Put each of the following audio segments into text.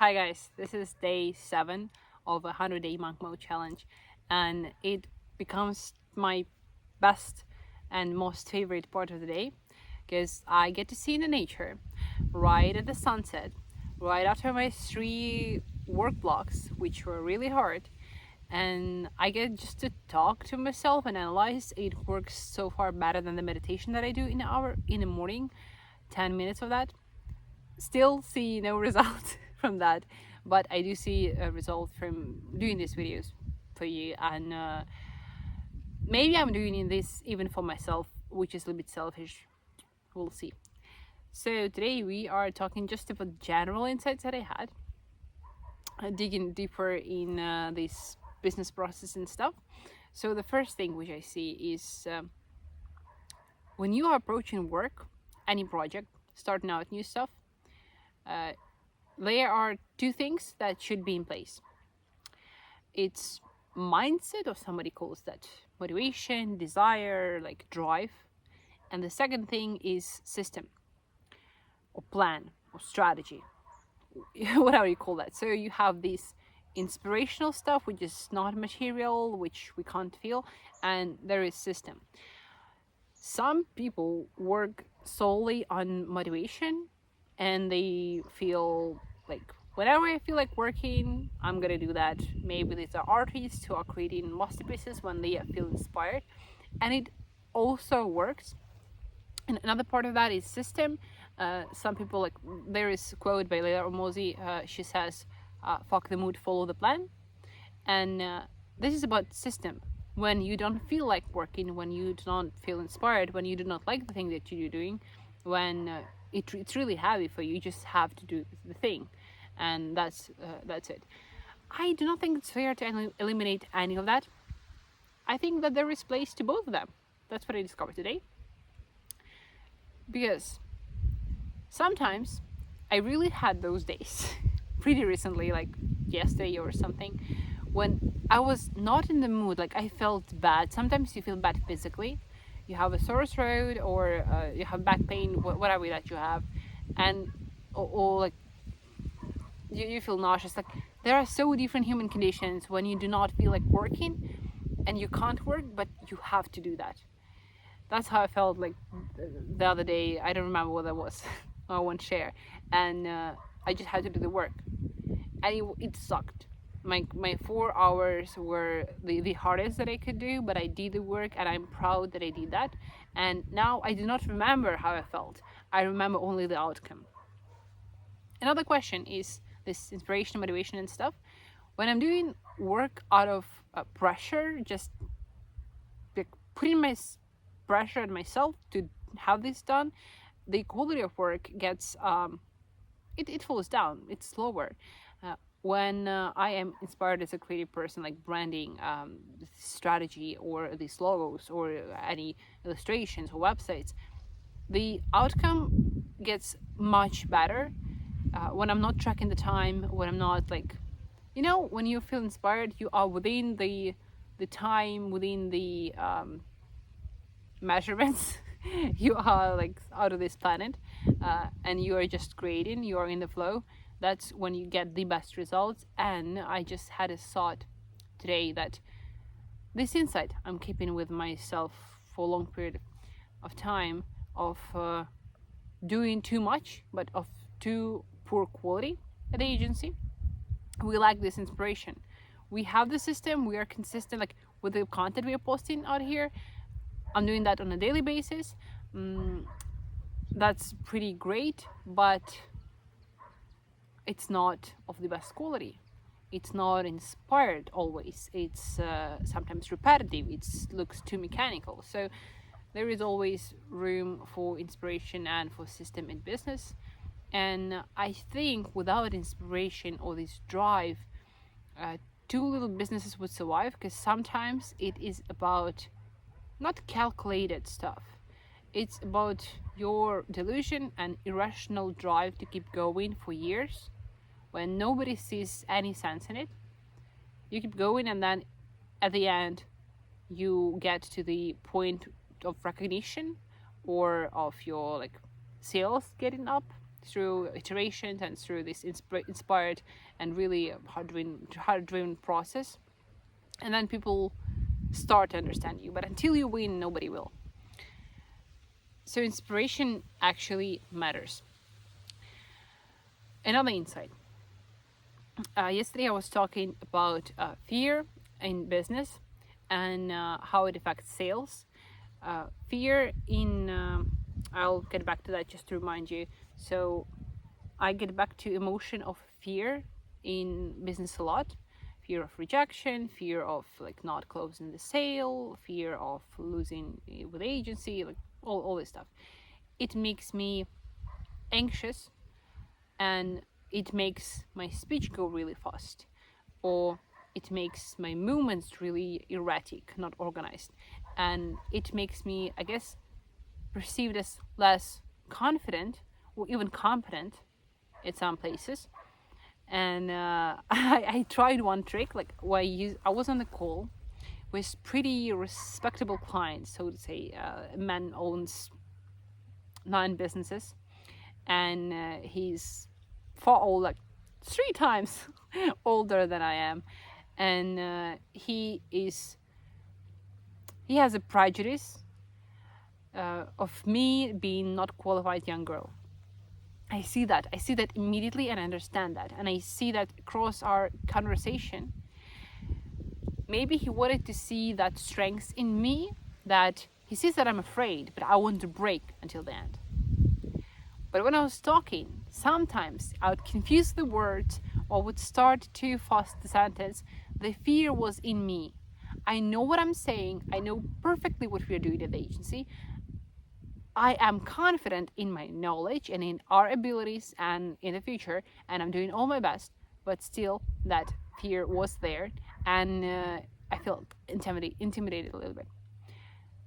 Hi guys, this is day 7 of a 100-day monk mode challenge, and it becomes my best and most favorite part of the day because I get to see the nature right at the sunset, right after my 3 work blocks, which were really hard, and I get just to talk to myself and analyze. It works so far better than the meditation that I do in an hour in the morning, 10 minutes of that. Still see no result from that, but I do see a result from doing these videos for you, and maybe I'm doing this even for myself, which is a little bit selfish. We'll see. So today we are talking just about general insights that I had, digging deeper in this business process and stuff. So the first thing which I see is when you are approaching work, any project, starting out new stuff, there are 2 things that should be in place. It's mindset, or somebody calls that motivation, desire, like drive. And the second thing is system or plan or strategy, whatever you call that. So you have this inspirational stuff, which is not material, which we can't feel, and there is system. Some people work solely on motivation and they feel like whenever I feel like working, I'm gonna do that. Maybe these are artists who are creating masterpieces when they feel inspired, and it also works. And another part of that is system. Some people, like, there is a quote by Leila Ormozi. She says, "Fuck the mood, follow the plan." And this is about system. When you don't feel like working, when you do not feel inspired, when you do not like the thing that you're doing, when it's really heavy for you, you just have to do the thing, and that's it. I do not think it's fair to eliminate any of that. I think that there is place to both of them. That's what I discovered today. Because sometimes I really had those days pretty recently, like yesterday or something, when I was not in the mood. Like, I felt bad. Sometimes you feel bad physically. You have a sore throat, or you have back pain, whatever that you have, and or like you feel nauseous. Like, there are so different human conditions when you do not feel like working and you can't work, but you have to do that. That's how I felt like the other day. I don't remember what that was. I won't share. And I just had to do the work, and it sucked. My 4 hours were the hardest that I could do, but I did the work, and I'm proud that I did that. And now I do not remember how I felt. I remember only the outcome. Another question is this inspiration, motivation, and stuff. When I'm doing work out of pressure, just like putting my pressure on myself to have this done, the quality of work gets it falls down. It's slower. When I am inspired as a creative person, like branding, strategy, or these logos, or any illustrations or websites, the outcome gets much better when I'm not tracking the time, when I'm not like, when you feel inspired, you are within the time, within the measurements. You are like out of this planet, and you are just creating, you are in the flow. That's when you get the best results. And I just had a thought today that this insight I'm keeping with myself for a long period of time, of doing too much but of too poor quality at the agency. We lack this inspiration. We have the system, we are consistent, like with the content we are posting out here. I'm doing that on a daily basis. That's pretty great, but it's not of the best quality. It's not inspired always. It's sometimes repetitive. It looks too mechanical. So there is always room for inspiration and for system in business. And I think without inspiration or this drive, too little businesses would survive, because sometimes it is about not calculated stuff. It's about your delusion and irrational drive to keep going for years when nobody sees any sense in it. You keep going, and then at the end you get to the point of recognition or of your like sales getting up, through iterations and through this inspired and really hard-driven process, and then people start to understand you. But until you win, nobody will. So inspiration actually matters. Another insight. Yesterday I was talking about fear in business and how it affects sales. Fear in, I'll get back to that just to remind you. So I get back to emotion of fear in business a lot. Fear of rejection, fear of like not closing the sale, fear of losing with agency, like all this stuff. It makes me anxious, and it makes my speech go really fast, or it makes my movements really erratic, not organized, and it makes me, I guess, perceived as less confident or even competent in some places. And I tried one trick, like I was on the call with pretty respectable clients, so to say. A man owns 9 businesses, and he's far old, like 3 times older than I am, and he has a prejudice of me being not qualified young girl. I see that immediately, and I understand that, and I see that across our conversation. Maybe he wanted to see that strength in me, that he sees that I'm afraid, but I want to break until the end. But when I was talking, sometimes I would confuse the words or would start too fast the sentence. The fear was in me. I know what I'm saying. I know perfectly what we are doing at the agency. I am confident in my knowledge and in our abilities and in the future, and I'm doing all my best, but still that fear was there, and I felt intimidated a little bit.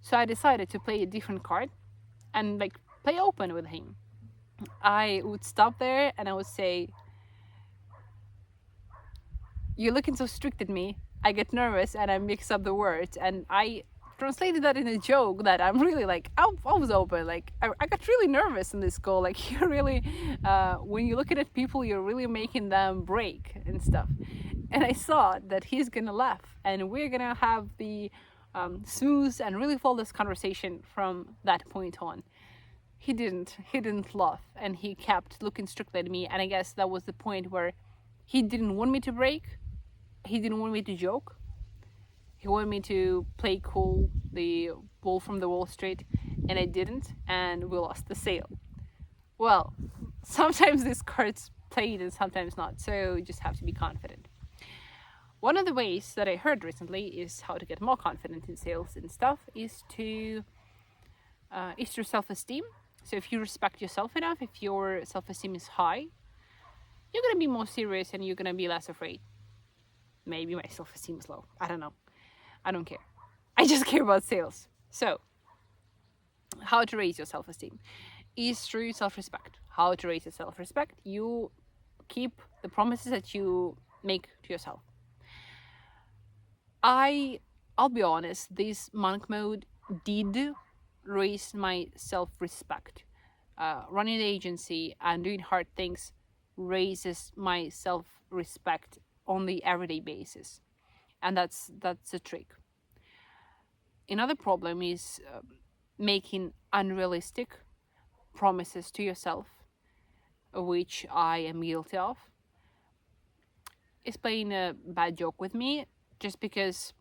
So I decided to play a different card and like play open with him. I would stop there and I would say, "You're looking so strict at me." I get nervous and I mix up the words, and I translated that in a joke that I'm really like, I was open, like I got really nervous in this call, like you're really when you're looking at people, you're really making them break and stuff. And I thought that he's gonna laugh and we're gonna have the smooth and really flawless conversation from that point on. He didn't laugh, and he kept looking strictly at me, and I guess that was the point where he didn't want me to break, he didn't want me to joke. He wanted me to play cool, the bull from the Wall Street, and I didn't, and we lost the sale. Well, sometimes these cards played and sometimes not, so you just have to be confident. One of the ways that I heard recently is how to get more confident in sales and stuff is through self-esteem. So if you respect yourself enough, if your self-esteem is high, you're gonna be more serious and you're gonna be less afraid. Maybe my self-esteem is low. I don't know. I don't care. I just care about sales. So, how to raise your self-esteem is through self-respect. How to raise your self-respect? You keep the promises that you make to yourself. I'll be honest, this monk mode did raise my self-respect. Running the agency and doing hard things raises my self-respect on the everyday basis. And that's a trick. Another problem is making unrealistic promises to yourself, which I am guilty of. It's playing a bad joke with me just because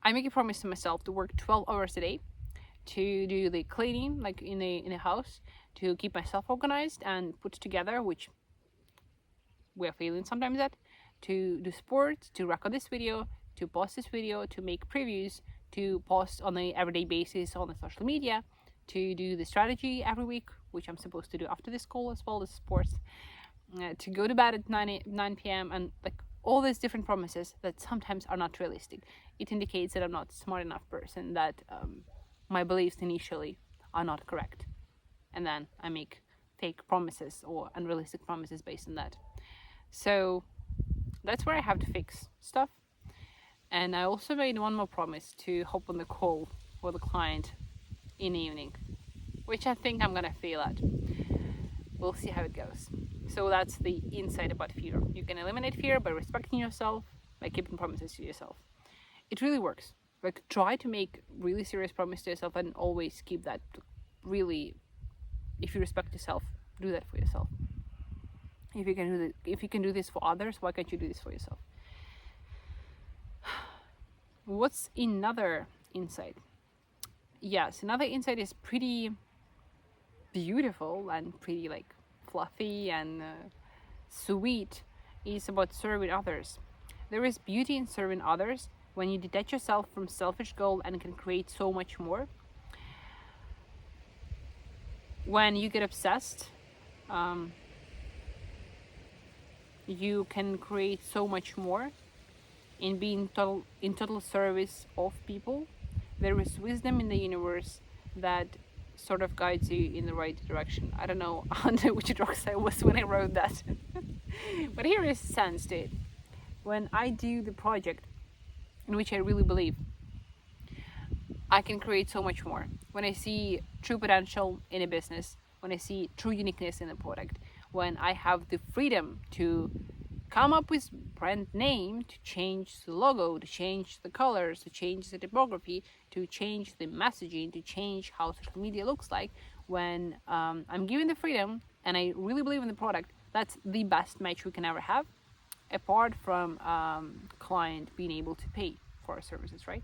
I make a promise to myself to work 12 hours a day, to do the cleaning, like in a house, to keep myself organized and put together, which we're failing sometimes at, to do sports, to record this video, to post this video, to make previews, to post on an everyday basis on the social media, to do the strategy every week, which I'm supposed to do after this call as well as sports, to go to bed at 9 p.m. and like all these different promises that sometimes are not realistic. It indicates that I'm not a smart enough person, that my beliefs initially are not correct. And then I make fake promises or unrealistic promises based on that. So that's where I have to fix stuff. And I also made one more promise to hop on the call for the client in the evening. which I think I'm gonna fail at. We'll see how it goes. So that's the insight about fear. You can eliminate fear by respecting yourself, by keeping promises to yourself. It really works. Like, try to make really serious promise to yourself and always keep that. Really, if you respect yourself, do that for yourself. If you can do this for others, why can't you do this for yourself? What's another insight? Yes, another insight is pretty beautiful and pretty like fluffy and sweet. Is about serving others. There is beauty in serving others when you detach yourself from selfish goal and can create so much more. When you get obsessed, you can create so much more in being in total service of people. There is wisdom in the universe that sort of guides you in the right direction. I don't know under which drugs I was when I wrote that. But here is sense to it. When I do the project in which I really believe, I can create so much more. When I see true potential in a business, when I see true uniqueness in a product, when I have the freedom to come up with brand name, to change the logo, to change the colors, to change the typography, to change the messaging, to change how social media looks like, when I'm given the freedom and I really believe in the product, that's the best match we can ever have, apart from client being able to pay for our services, right?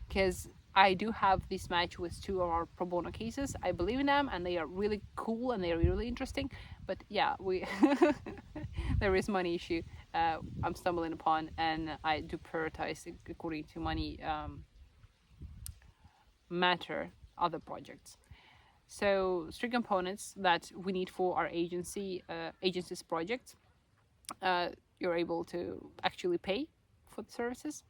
Because I do have this match with 2 of our pro bono cases. I believe in them and they are really cool and they are really interesting. But yeah, we there is money issue I'm stumbling upon, and I do prioritize according to money matter other projects. So 3 components that we need for our agency's projects. You're able to actually pay for the services.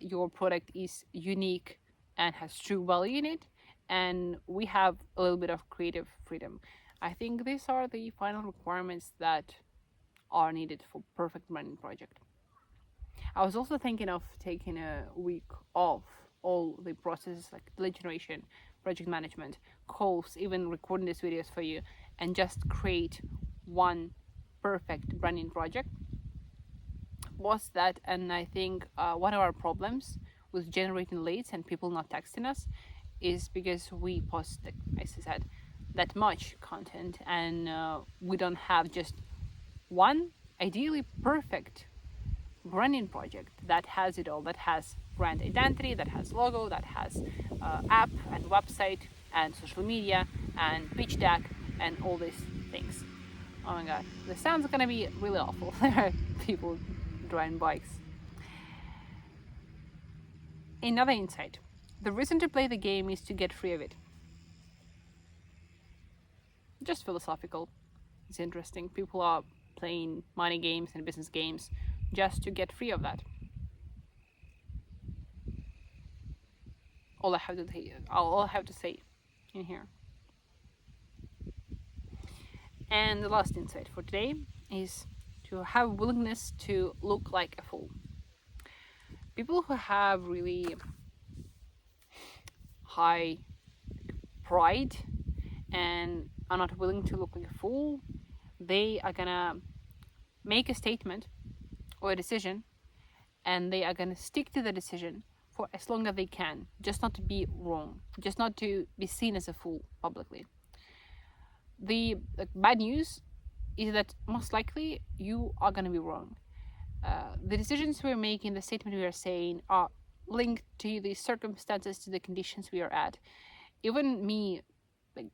Your product is unique and has true value in it, and we have a little bit of creative freedom. I think these are the final requirements that are needed for perfect branding project. I was also thinking of taking a week off all the processes like lead generation, project management, calls, even recording these videos for you, and just create one perfect branding project. Was that, and I think one of our problems with generating leads and people not texting us is because we post, as I said, that much content, and we don't have just one ideally perfect branding project that has it all, that has brand identity, that has logo, that has app and website and social media and pitch deck and all these things. Oh my god, the sound's gonna be really awful. There are people driving bikes. Another insight. The reason to play the game is to get free of it. Just philosophical. It's interesting. People are playing money games and business games just to get free of that. All I have to say in here. And the last insight for today is to have willingness to look like a fool. People who have really high pride and are not willing to look like a fool, they are gonna make a statement or a decision, and they are gonna stick to the decision for as long as they can, just not to be wrong, just not to be seen as a fool publicly. The bad news is that most likely you are gonna be wrong. The decisions we're making, the statement we are saying, are linked to the circumstances, to the conditions we are at. Even me, like,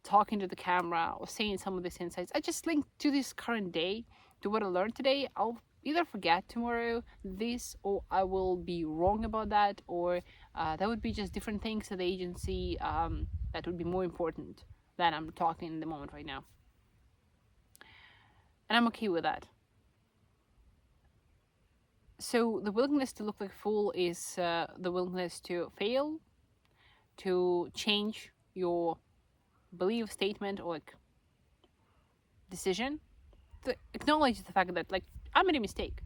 talking to the camera or saying some of these insights, I just link to this current day, to what I learned today. I'll either forget tomorrow this, or I will be wrong about that, or that would be just different things at the agency that would be more important than I'm talking in the moment right now. And I'm okay with that. So the willingness to look like a fool is the willingness to fail, to change your belief, statement, or decision, to acknowledge the fact that I made a mistake.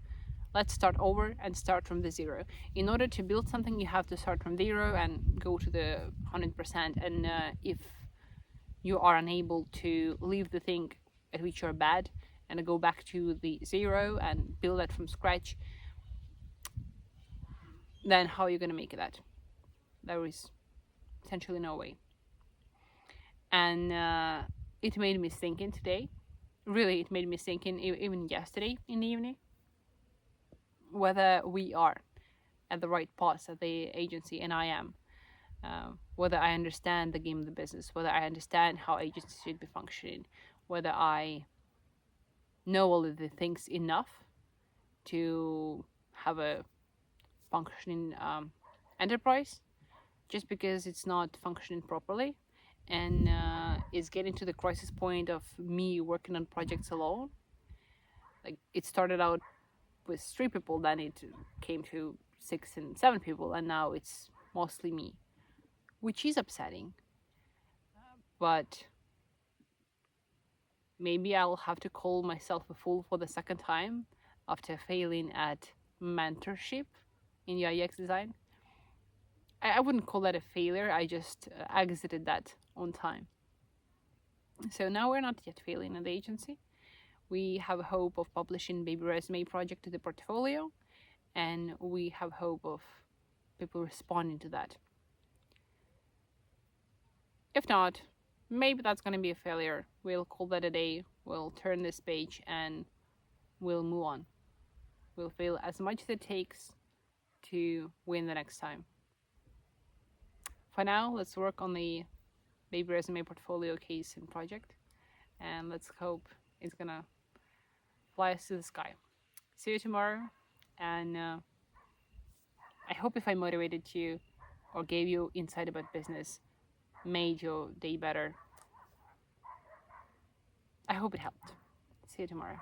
Let's start over and start from the zero. In order to build something, you have to start from zero and go to the 100%. And if you are unable to leave the thing at which you're bad and go back to the zero and build that from scratch, then how are you going to make that? There is essentially no way. And it made me thinking today. Really, it made me thinking even yesterday in the evening whether we are at the right path at the agency, and I am. Whether I understand the game of the business, whether I understand how agencies should be functioning, whether I know all of the things enough to have a functioning enterprise, just because it's not functioning properly and is getting to the crisis point of me working on projects alone. Like, it started out with 3 people, then it came to 6 and 7 people, and now it's mostly me, which is upsetting. But maybe I'll have to call myself a fool for the second time after failing at mentorship in UX design. I wouldn't call that a failure, I just exited that on time. So now we're not yet failing at the agency. We have hope of publishing Baby Resume project to the portfolio, and we have hope of people responding to that. If not, maybe that's going to be a failure. We'll call that a day, we'll turn this page, and we'll move on. We'll fail as much as it takes to win the next time. For now, let's work on the Baby Resume portfolio case and project, and let's hope it's gonna fly us to the sky. See you tomorrow, and I hope if I motivated you or gave you insight about business, made your day better. I hope it helped. See you tomorrow.